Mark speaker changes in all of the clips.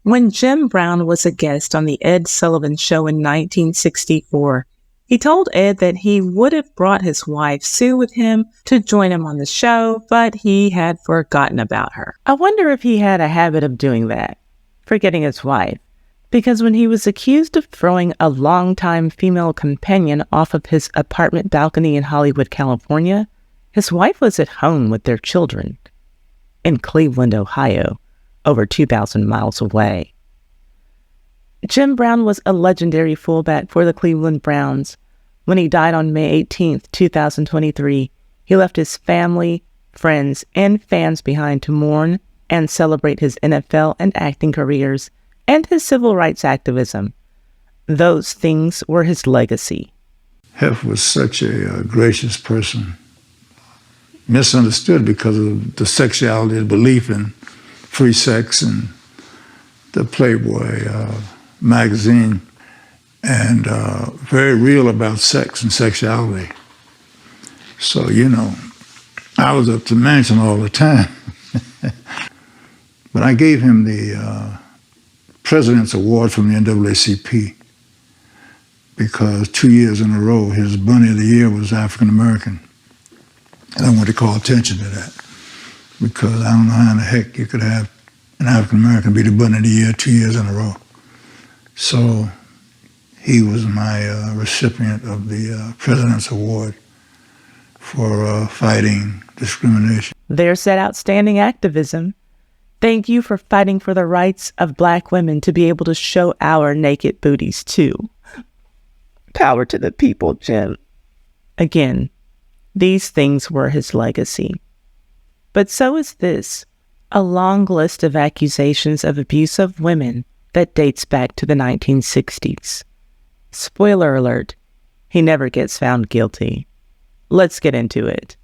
Speaker 1: When Jim Brown was a guest on the Ed Sullivan Show in 1964, he told Ed that he would have brought his wife Sue with him to join him on the show, but he had forgotten about her. I wonder if he had a habit of doing that, forgetting his wife, because when he was accused of throwing a longtime female companion off of his apartment balcony in Hollywood, California, his wife was at home with their children in Cleveland, Ohio, over 2,000 miles away. Jim Brown was a legendary fullback for the Cleveland Browns. When he died on May 18, 2023, he left his family, friends, and fans behind to mourn and celebrate his NFL and acting careers and his civil rights activism. Those things were his legacy.
Speaker 2: Hef was such a gracious person. Misunderstood because of the sexuality, the belief in free sex and the Playboy magazine, and very real about sex and sexuality. So, I was up to the mansion all the time. But I gave him the President's Award from the NAACP because 2 years in a row, his Bunny of the Year was African American. And I want to call attention to that because I don't know how in the heck you could have an African American be the Bunny of the Year 2 years in a row. So he was my recipient of the President's Award for fighting discrimination.
Speaker 1: There's that outstanding activism. Thank you for fighting for the rights of Black women to be able to show our naked booties too. Power to the people, Jim. Again, these things were his legacy. But so is this, a long list of accusations of abuse of women that dates back to the 1960s. Spoiler alert, he never gets found guilty. Let's get into it.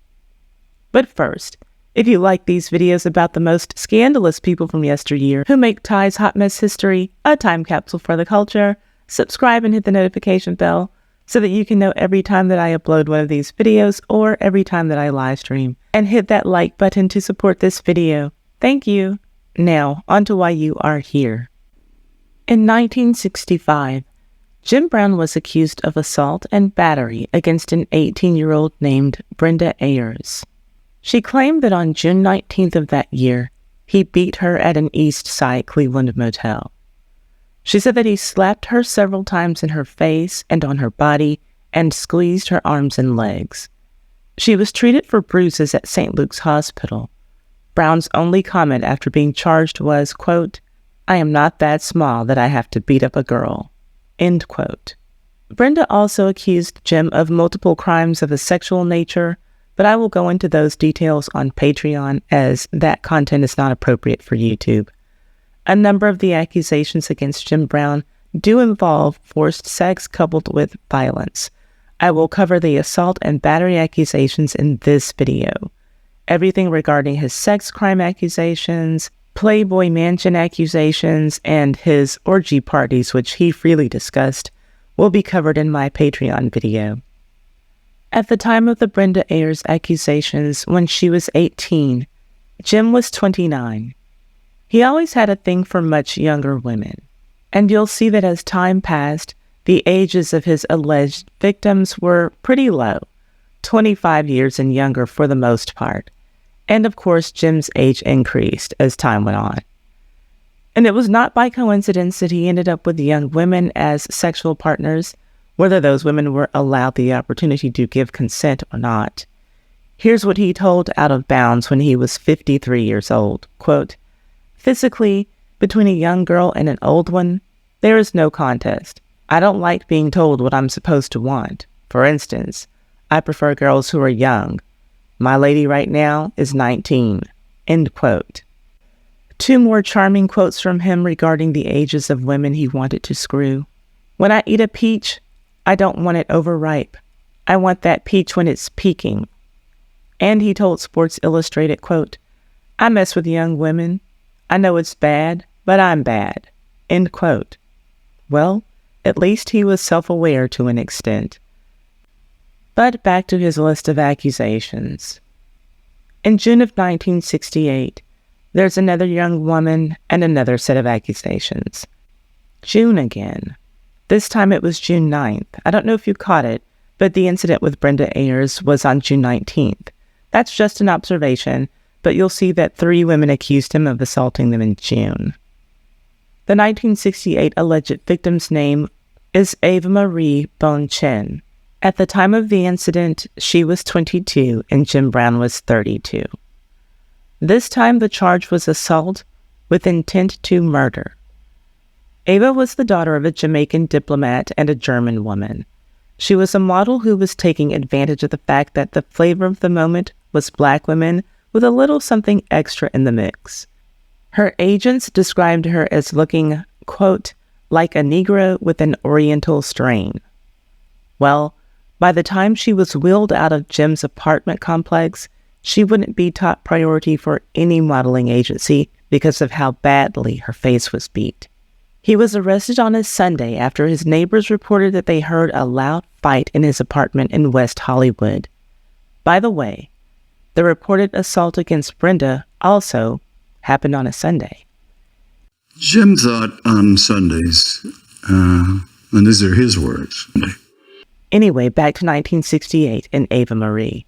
Speaker 1: But first, if you like these videos about the most scandalous people from yesteryear who make Ty's hot mess history a time capsule for the culture, subscribe and hit the notification bell so that you can know every time that I upload one of these videos or every time that I live stream. And hit that like button to support this video. Thank you. Now, on to why you are here. In 1965, Jim Brown was accused of assault and battery against an 18-year-old named Brenda Ayers. She claimed that on June 19th of that year, he beat her at an East Side Cleveland motel. She said that he slapped her several times in her face and on her body and squeezed her arms and legs. She was treated for bruises at St. Luke's Hospital. Brown's only comment after being charged was, quote, "I am not that small that I have to beat up a girl," end quote. Brenda also accused Jim of multiple crimes of a sexual nature, but I will go into those details on Patreon as that content is not appropriate for YouTube. A number of the accusations against Jim Brown do involve forced sex coupled with violence. I will cover the assault and battery accusations in this video. Everything regarding his sex crime accusations, Playboy Mansion accusations, and his orgy parties, which he freely discussed, will be covered in my Patreon video. At the time of the Brenda Ayers accusations, when she was 18, Jim was 29. He always had a thing for much younger women, and you'll see that as time passed, the ages of his alleged victims were pretty low, 25 years and younger for the most part. And of course, Jim's age increased as time went on. And it was not by coincidence that he ended up with young women as sexual partners, whether those women were allowed the opportunity to give consent or not. Here's what he told Out of Bounds when he was 53 years old, quote, "Physically, between a young girl and an old one, there is no contest. I don't like being told what I'm supposed to want. For instance, I prefer girls who are young. My lady right now is 19, end quote. Two more charming quotes from him regarding the ages of women he wanted to screw. "When I eat a peach, I don't want it overripe. I want that peach when it's peaking." And he told Sports Illustrated, quote, "I mess with young women. I know it's bad, but I'm bad," end quote. Well, at least he was self-aware to an extent. But back to his list of accusations. In June of 1968, There's another young woman and another set of accusations. June again. This time it was June 9th. I don't know if you caught it, but the incident with Brenda Ayers was on June 19th. That's just an observation, but you'll see that 3 women accused him of assaulting them in June. The 1968 alleged victim's name is Eva Bonchen. At the time of the incident, she was 22 and Jim Brown was 32. This time the charge was assault with intent to murder. Eva was the daughter of a Jamaican diplomat and a German woman. She was a model who was taking advantage of the fact that the flavor of the moment was black women with a little something extra in the mix. Her agents described her as looking, quote, like a Negro with an Oriental strain. Well, by the time she was wheeled out of Jim's apartment complex, she wouldn't be top priority for any modeling agency because of how badly her face was beat. He was arrested on a Sunday after his neighbors reported that they heard a loud fight in his apartment in West Hollywood. By the way, the reported assault against Brenda also happened on a Sunday.
Speaker 3: Jim thought on Sundays, and these are his words.
Speaker 1: Anyway, back to 1968 and Eva Marie.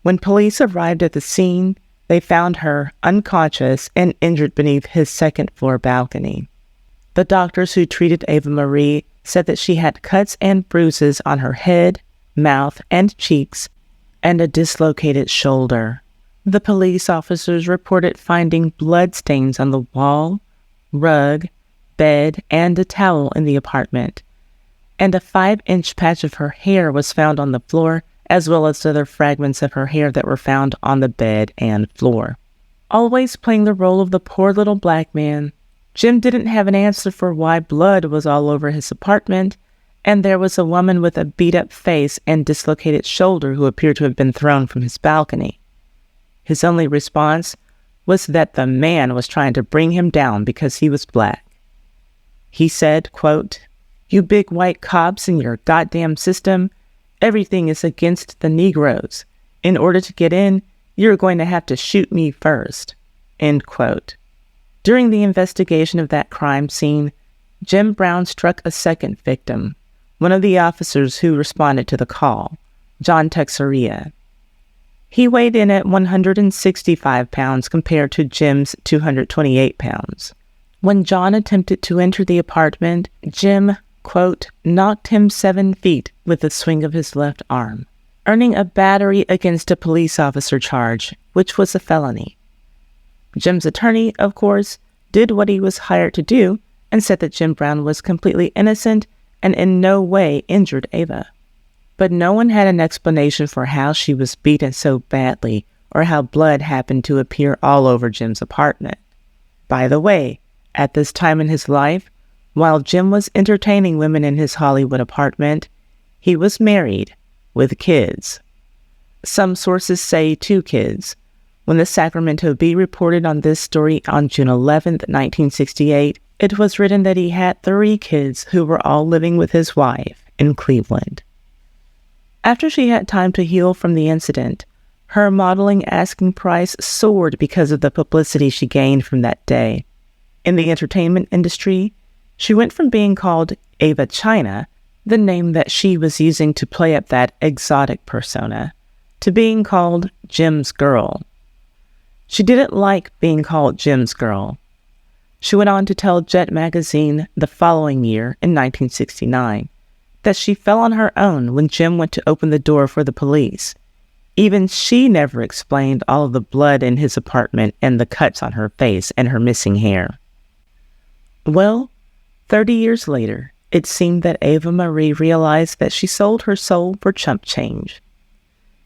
Speaker 1: When police arrived at the scene, they found her unconscious and injured beneath his second-floor balcony. The doctors who treated Eva Marie said that she had cuts and bruises on her head, mouth, and cheeks, and a dislocated shoulder. The police officers reported finding blood stains on the wall, rug, bed, and a towel in the apartment, and a 5-inch patch of her hair was found on the floor, as well as other fragments of her hair that were found on the bed and floor. Always playing the role of the poor little black man, Jim didn't have an answer for why blood was all over his apartment, and there was a woman with a beat-up face and dislocated shoulder who appeared to have been thrown from his balcony. His only response was that the man was trying to bring him down because he was black. He said, quote, "You big white cops in your goddamn system, everything is against the Negroes. In order to get in, you're going to have to shoot me first." End quote. During the investigation of that crime scene, Jim Brown struck a second victim, one of the officers who responded to the call, John Texeria. He weighed in at 165 pounds compared to Jim's 228 pounds. When John attempted to enter the apartment, Jim, quote, knocked him 7 feet with a swing of his left arm, earning a battery against a police officer charge, which was a felony. Jim's attorney, of course, did what he was hired to do and said that Jim Brown was completely innocent and in no way injured Eva. But no one had an explanation for how she was beaten so badly or how blood happened to appear all over Jim's apartment. By the way, at this time in his life, while Jim was entertaining women in his Hollywood apartment, he was married with kids. Some sources say 2 kids. When the Sacramento Bee reported on this story on June 11, 1968, it was written that he had 3 kids who were all living with his wife in Cleveland. After she had time to heal from the incident, her modeling asking price soared because of the publicity she gained from that day. In the entertainment industry, she went from being called Eva China, the name that she was using to play up that exotic persona, to being called Jim's Girl. She didn't like being called Jim's Girl. She went on to tell Jet magazine the following year, in 1969, that she fell on her own when Jim went to open the door for the police. Even she never explained all of the blood in his apartment and the cuts on her face and her missing hair. Well, 30 years later, it seemed that Eva Marie realized that she sold her soul for chump change.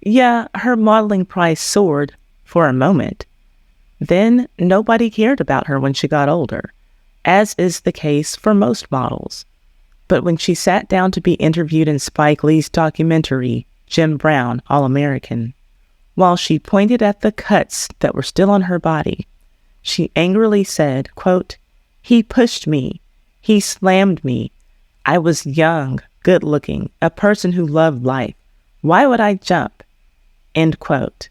Speaker 1: Yeah, her modeling price soared for a moment. Then nobody cared about her when she got older, as is the case for most models. But when she sat down to be interviewed in Spike Lee's documentary, Jim Brown, All-American, while she pointed at the cuts that were still on her body, she angrily said, quote, "He pushed me. He slammed me. I was young, good-looking, a person who loved life. Why would I jump?" End quote.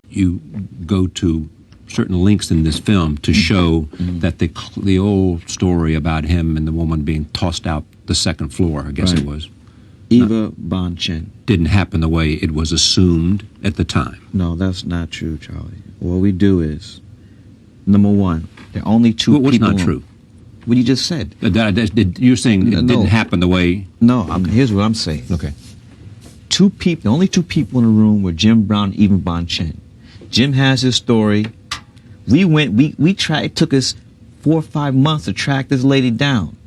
Speaker 4: You go to certain links in this film to show that the old story about him and the woman being tossed out the second floor, I guess it was,
Speaker 5: Eva Bonchen.
Speaker 4: didn't happen the way it was assumed at the time.
Speaker 5: No, that's not true, Charlie. What we do is, number one, there are only two
Speaker 4: What's
Speaker 5: people.
Speaker 4: not true?
Speaker 5: What you just said.
Speaker 4: You're saying it
Speaker 5: No.
Speaker 4: didn't happen the way...
Speaker 5: No, here's what I'm saying.
Speaker 4: Okay.
Speaker 5: The only two people in the room were Jim Brown and Eva Bonchen. Jim has his story. It took us 4 or 5 months to track this lady down.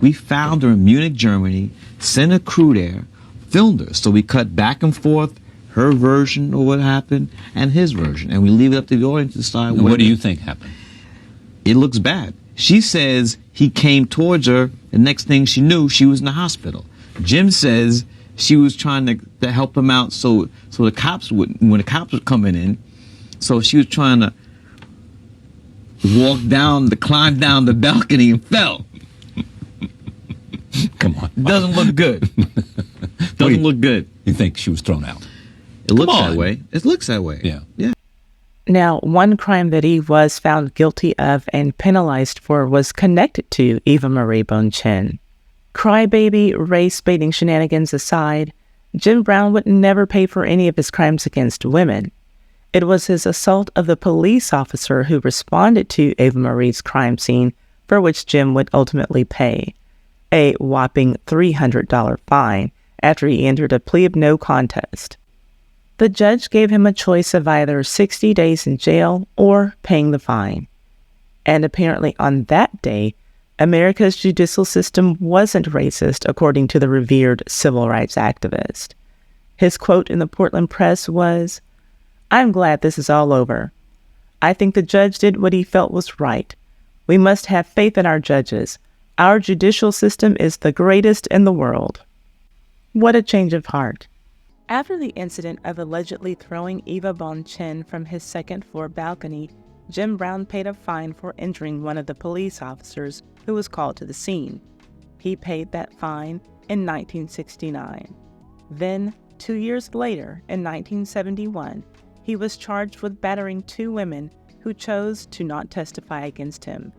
Speaker 5: We found her in Munich, Germany, sent a crew there, filmed her. So we cut back and forth, her version of what happened and his version. And we leave it up to the audience to decide
Speaker 4: What do you think happened?
Speaker 5: It looks bad. She says he came towards her, the next thing she knew, she was in the hospital. Jim says she was trying to help him out so the cops wouldn't, when the cops were coming in, so she was trying to climb down the balcony and fell.
Speaker 4: Come on.
Speaker 5: Doesn't look good. Doesn't look good.
Speaker 4: You think she was thrown out?
Speaker 5: It looks
Speaker 4: Come on.
Speaker 5: that way. It looks that way.
Speaker 4: Yeah.
Speaker 5: Yeah.
Speaker 1: Now, one crime that Eve was found guilty of and penalized for was connected to Eva Marie Bonchen. Crybaby, race-baiting shenanigans aside, Jim Brown would never pay for any of his crimes against women. It was his assault of the police officer who responded to Eva Marie's crime scene for which Jim would ultimately pay a whopping $300 fine after he entered a plea of no contest. The judge gave him a choice of either 60 days in jail or paying the fine. And apparently on that day, America's judicial system wasn't racist, according to the revered civil rights activist. His quote in the Portland Press was, "I'm glad this is all over. I think the judge did what he felt was right. We must have faith in our judges. Our judicial system is the greatest in the world." What a change of heart. After the incident of allegedly throwing Eva Bonchen from his second-floor balcony, Jim Brown paid a fine for injuring one of the police officers who was called to the scene. He paid that fine in 1969. Then, 2 years later, in 1971, he was charged with battering 2 women who chose to not testify against him.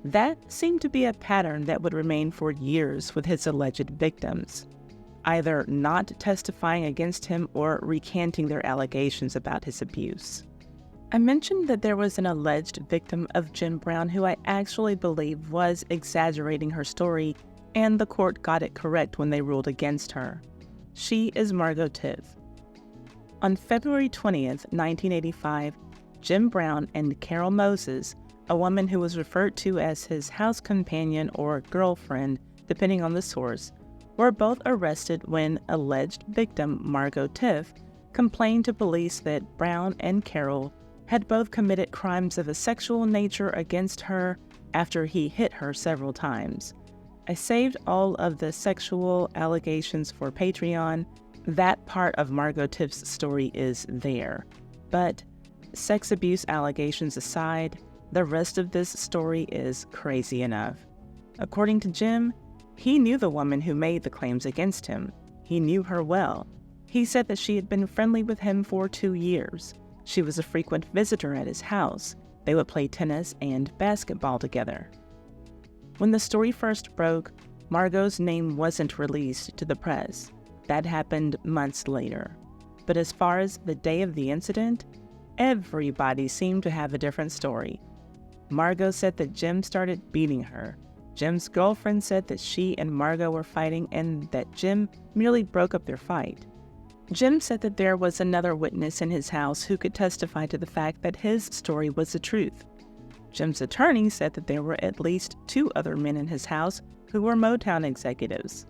Speaker 1: That seemed to be a pattern that would remain for years with his alleged victims, either not testifying against him or recanting their allegations about his abuse. I mentioned that there was an alleged victim of Jim Brown who I actually believe was exaggerating her story, and the court got it correct when they ruled against her. She is Margo Tiff. On February 20th, 1985, Jim Brown and Carol Moses, a woman who was referred to as his house companion or girlfriend, depending on the source, were both arrested when alleged victim Margo Tiff complained to police that Brown and Carol had both committed crimes of a sexual nature against her after he hit her several times. I saved all of the sexual allegations for Patreon. That part of Margo Tiff's story is there. But sex abuse allegations aside, the rest of this story is crazy enough. According to Jim, he knew the woman who made the claims against him. He knew her well. He said that she had been friendly with him for 2 years. She was a frequent visitor at his house. They would play tennis and basketball together. When the story first broke, Margo's name wasn't released to the press. That happened months later. But as far as the day of the incident, everybody seemed to have a different story. Margo said that Jim started beating her. Jim's girlfriend said that she and Margo were fighting and that Jim merely broke up their fight. Jim said that there was another witness in his house who could testify to the fact that his story was the truth. Jim's attorney said that there were at least 2 other men in his house who were Motown executives.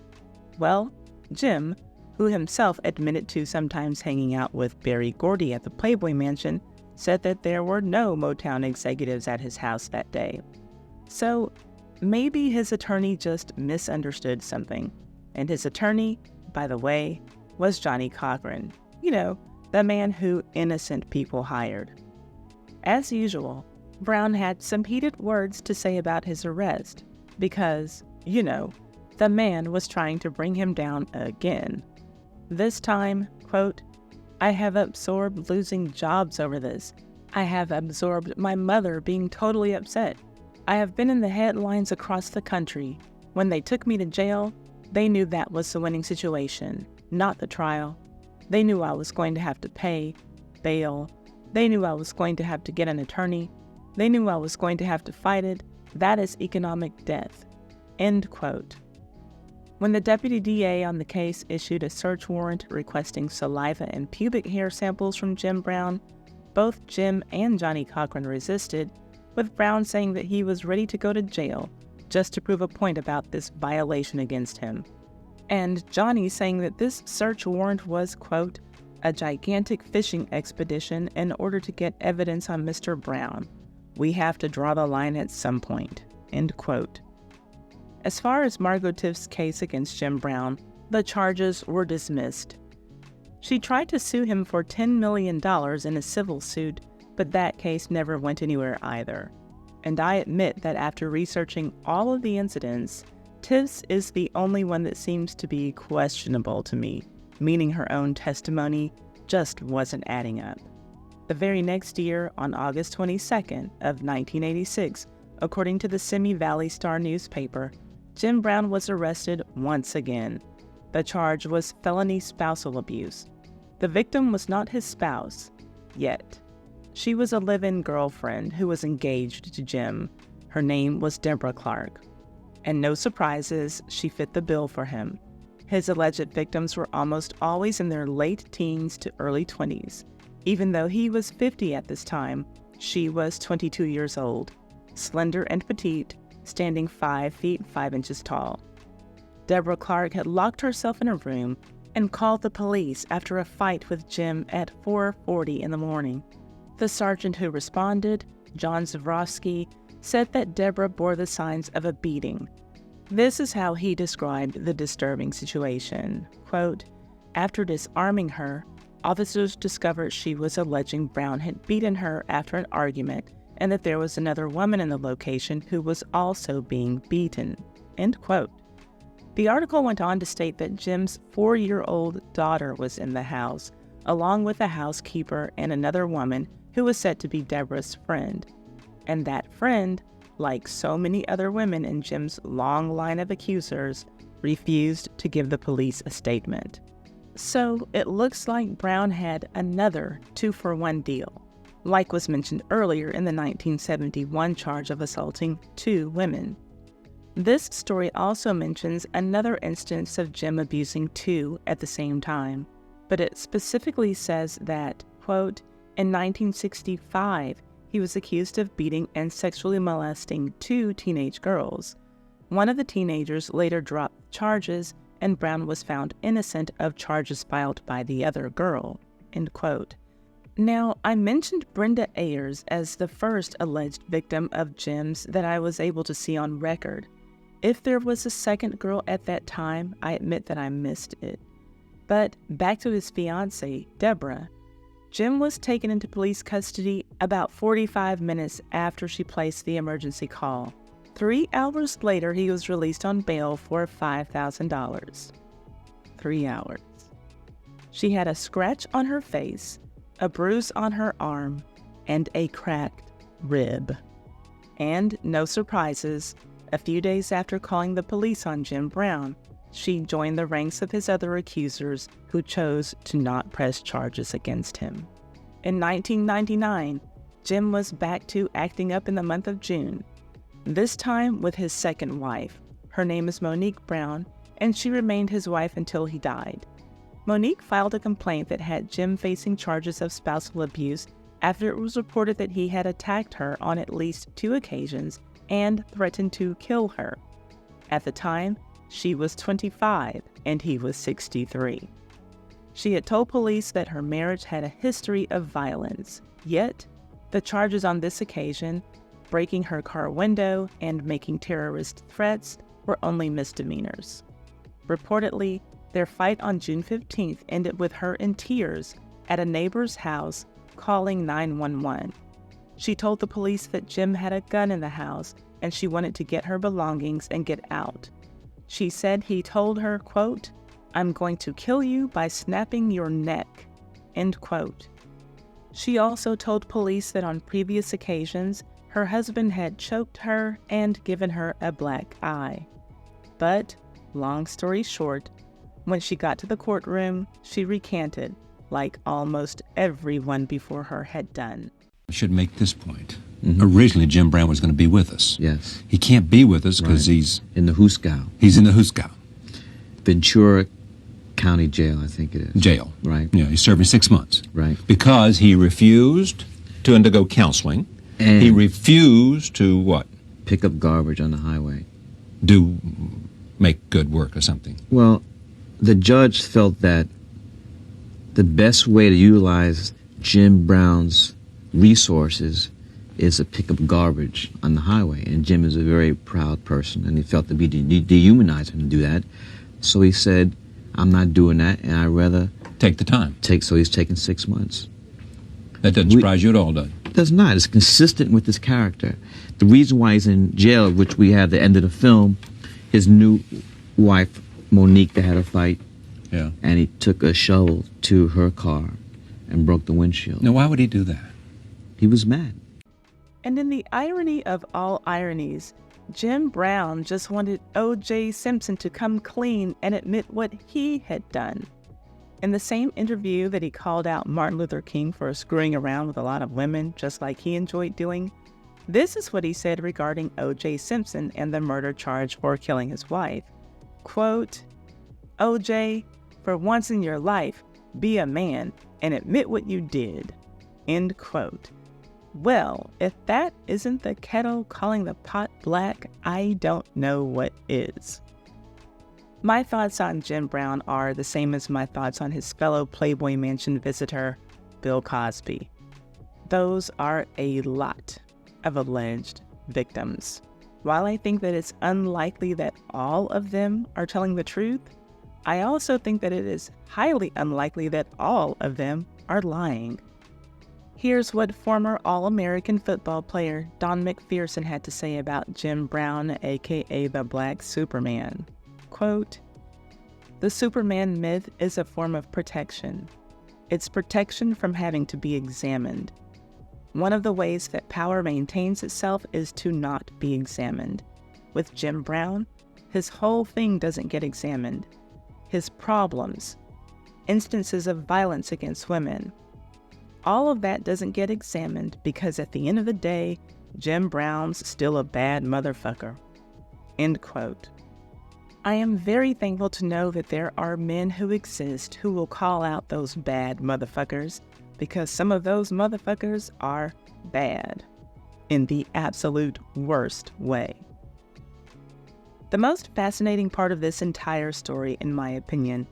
Speaker 1: Well, Jim, who himself admitted to sometimes hanging out with Berry Gordy at the Playboy Mansion, said that there were no Motown executives at his house that day. So, maybe his attorney just misunderstood something. And his attorney, by the way, was Johnny Cochran. You know, the man who innocent people hired. As usual, Brown had some heated words to say about his arrest because, you know, the man was trying to bring him down again. This time, quote, "I have absorbed losing jobs over this. I have absorbed my mother being totally upset. I have been in the headlines across the country. When they took me to jail, they knew that was the winning situation, not the trial. They knew I was going to have to pay bail. They knew I was going to have to get an attorney. They knew I was going to have to fight it. That is economic death." End quote. When the deputy DA on the case issued a search warrant requesting saliva and pubic hair samples from Jim Brown, both Jim and Johnny Cochran resisted, with Brown saying that he was ready to go to jail just to prove a point about this violation against him. And Johnny saying that this search warrant was, quote, "a gigantic fishing expedition in order to get evidence on Mr. Brown. We have to draw the line at some point." End quote. As far as Margo Tiff's case against Jim Brown, the charges were dismissed. She tried to sue him for $10 million in a civil suit, but that case never went anywhere either. And I admit that after researching all of the incidents, Tiff's is the only one that seems to be questionable to me, meaning her own testimony just wasn't adding up. The very next year, on August 22nd of 1986, according to the Simi Valley Star newspaper, Jim Brown was arrested once again. The charge was felony spousal abuse. The victim was not his spouse, yet. She was a live-in girlfriend who was engaged to Jim. Her name was Deborah Clark. And no surprises, she fit the bill for him. His alleged victims were almost always in their late teens to early 20s. Even though he was 50 at this time, she was 22 years old, slender and petite, standing 5 feet 5 inches tall. Deborah Clark had locked herself in a room and called the police after a fight with Jim at 4:40 in the morning. The sergeant who responded, John Zavrowski, said that Deborah bore the signs of a beating. This is how he described the disturbing situation. Quote, "After disarming her, officers discovered she was alleging Brown had beaten her after an argument and that there was another woman in the location who was also being beaten." End quote. The article went on to state that Jim's 4-year-old daughter was in the house, along with a housekeeper and another woman who was said to be Deborah's friend. And that friend, like so many other women in Jim's long line of accusers, refused to give the police a statement. So it looks like Brown had another 2-for-1 deal, like was mentioned earlier in the 1971 charge of assaulting 2 women. This story also mentions another instance of Jim abusing 2 at the same time, but it specifically says that, quote, in 1965, he was accused of beating and sexually molesting 2 teenage girls. One of the teenagers later dropped charges, and Brown was found innocent of charges filed by the other girl, end quote. Now, I mentioned Brenda Ayers as the first alleged victim of Jim's that I was able to see on record. If there was a second girl at that time, I admit that I missed it. But back to his fiancée, Deborah. Jim was taken into police custody about 45 minutes after she placed the emergency call. 3 hours later, he was released on bail for $5,000. 3 hours. She had a scratch on her face, a bruise on her arm, and a cracked rib. And no surprises, a few days after calling the police on Jim Brown, she joined the ranks of his other accusers who chose to not press charges against him. In 1999, Jim was back to acting up in the month of June, this time with his second wife. Her name is Monique Brown, and she remained his wife until he died. Monique filed a complaint that had Jim facing charges of spousal abuse after it was reported that he had attacked her on at least 2 occasions and threatened to kill her. At the time, she was 25 and he was 63. She had told police that her marriage had a history of violence, yet the charges on this occasion, breaking her car window and making terrorist threats, were only misdemeanors. Reportedly, their fight on June 15th ended with her in tears at a neighbor's house calling 911. She told the police that Jim had a gun in the house and she wanted to get her belongings and get out. She said he told her, quote, "I'm going to kill you by snapping your neck," end quote. She also told police that on previous occasions, her husband had choked her and given her a black eye. But, long story short, when she got to the courtroom, she recanted, like almost everyone before her had done.
Speaker 4: I should make this point. Originally, Jim Brown was going to be with us.
Speaker 5: Yes.
Speaker 4: He can't be with us because
Speaker 5: Right.
Speaker 4: he's
Speaker 5: In the Huskow.
Speaker 4: in the Huskow
Speaker 5: Ventura County Jail, I think it is.
Speaker 4: jail.
Speaker 5: Right.
Speaker 4: Yeah, he's serving 6 months.
Speaker 5: Right.
Speaker 4: Because he refused to undergo counseling.
Speaker 5: And
Speaker 4: He refused to what?
Speaker 5: pick up garbage on the highway.
Speaker 4: Make good work or something.
Speaker 5: Well, the judge felt that the best way to utilize Jim Brown's resources is to pick up garbage on the highway. And Jim is a very proud person, and he felt to be dehumanizing to do that. So he said, I'm not doing that, and I'd rather
Speaker 4: Take the time.
Speaker 5: so he's taking 6 months.
Speaker 4: That doesn't surprise you at all, does it?
Speaker 5: It does not. It's consistent with his character. The reason why he's in jail, which we have the end of the film, his new wife, Monique, they had a fight,
Speaker 4: Yeah.
Speaker 5: and he took a shovel to her car and broke the windshield.
Speaker 4: Now, why would he do that?
Speaker 5: He was mad.
Speaker 1: And in the irony of all ironies, Jim Brown just wanted O.J. Simpson to come clean and admit what he had done. In the same interview that he called out Martin Luther King for screwing around with a lot of women, just like he enjoyed doing, this is what he said regarding O.J. Simpson and the murder charge for killing his wife. Quote, O.J., for once in your life, be a man and admit what you did. End quote. Well, if that isn't the kettle calling the pot black, I don't know what is. My thoughts on Jim Brown are the same as my thoughts on his fellow Playboy Mansion visitor, Bill Cosby. Those are a lot of alleged victims. While I think that it's unlikely that all of them are telling the truth, I also think that it is highly unlikely that all of them are lying. Here's what former All-American football player Don McPherson had to say about Jim Brown, aka the Black Superman. Quote, the Superman myth is a form of protection. It's protection from having to be examined. One of the ways that power maintains itself is to not be examined. With Jim Brown, his whole thing doesn't get examined. His problems, instances of violence against women, all of that doesn't get examined because at the end of the day, Jim Brown's still a bad motherfucker. End quote. I am very thankful to know that there are men who exist who will call out those bad motherfuckers because some of those motherfuckers are bad in the absolute worst way. The most fascinating part of this entire story, in my opinion,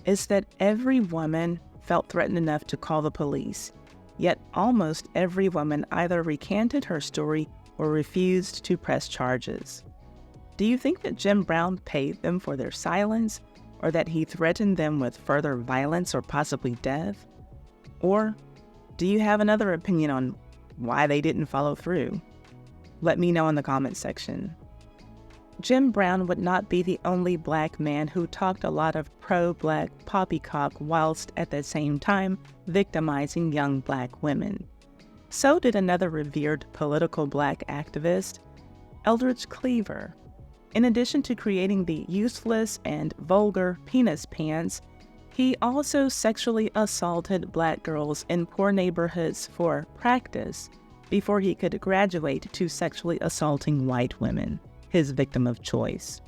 Speaker 1: is that every woman felt threatened enough to call the police, yet almost every woman either recanted her story or refused to press charges. Do you think that Jim Brown paid them for their silence, or that he threatened them with further violence or possibly death? Or do you have another opinion on why they didn't follow through? Let me know in the comments section. Jim Brown would not be the only black man who talked a lot of pro-black poppycock whilst at the same time victimizing young black women. So did another revered political black activist, Eldridge Cleaver. In addition to creating the useless and vulgar penis pants, he also sexually assaulted black girls in poor neighborhoods for practice before he could graduate to sexually assaulting white women, his victim of choice.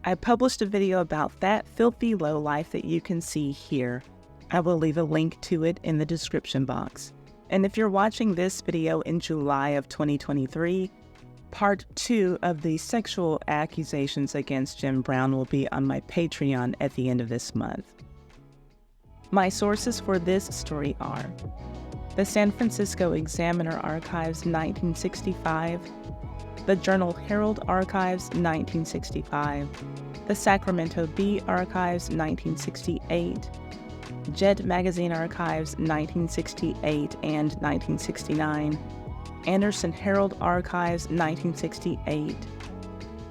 Speaker 1: I published a video about that filthy lowlife that you can see here. I will leave a link to it in the description box. And if you're watching this video in July of 2023, Part 2 of the sexual accusations against Jim Brown will be on my Patreon at the end of this month. My sources for this story are the San Francisco Examiner Archives 1965, the Journal Herald Archives 1965, the Sacramento Bee Archives 1968, Jet Magazine Archives 1968 and 1969, Anderson Herald Archives 1968,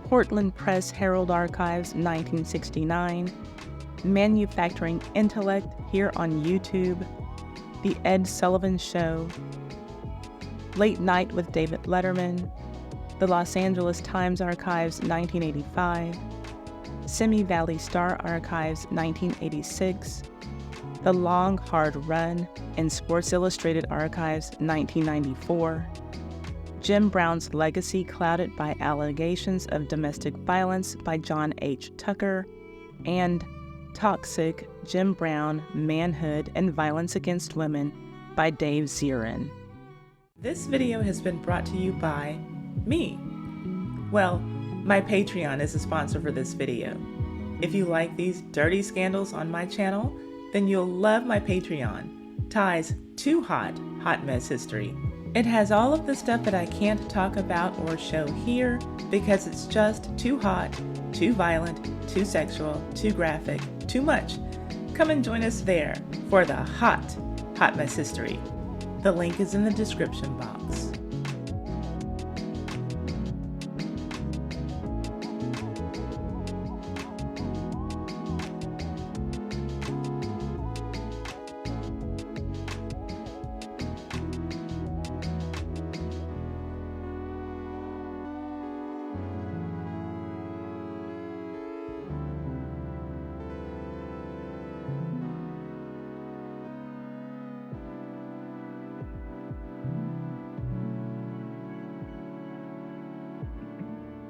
Speaker 1: Portland Press Herald Archives 1969, Manufacturing Intellect here on YouTube, The Ed Sullivan Show, Late Night with David Letterman, The Los Angeles Times Archives 1985, Simi Valley Star Archives 1986, The Long Hard Run in Sports Illustrated Archives 1994, Jim Brown's Legacy Clouded by Allegations of Domestic Violence by John H. Tucker, and Toxic, Jim Brown, Manhood and Violence Against Women by Dave Zirin. This video has been brought to you by me. Well, my Patreon is a sponsor for this video. If you like these dirty scandals on my channel, then you'll love my Patreon, Ty's Too Hot Hot Mess History. It has all of the stuff that I can't talk about or show here because it's just too hot, too violent, too sexual, too graphic, too much. Come and join us there for the hot Mess History. The link is in the description box.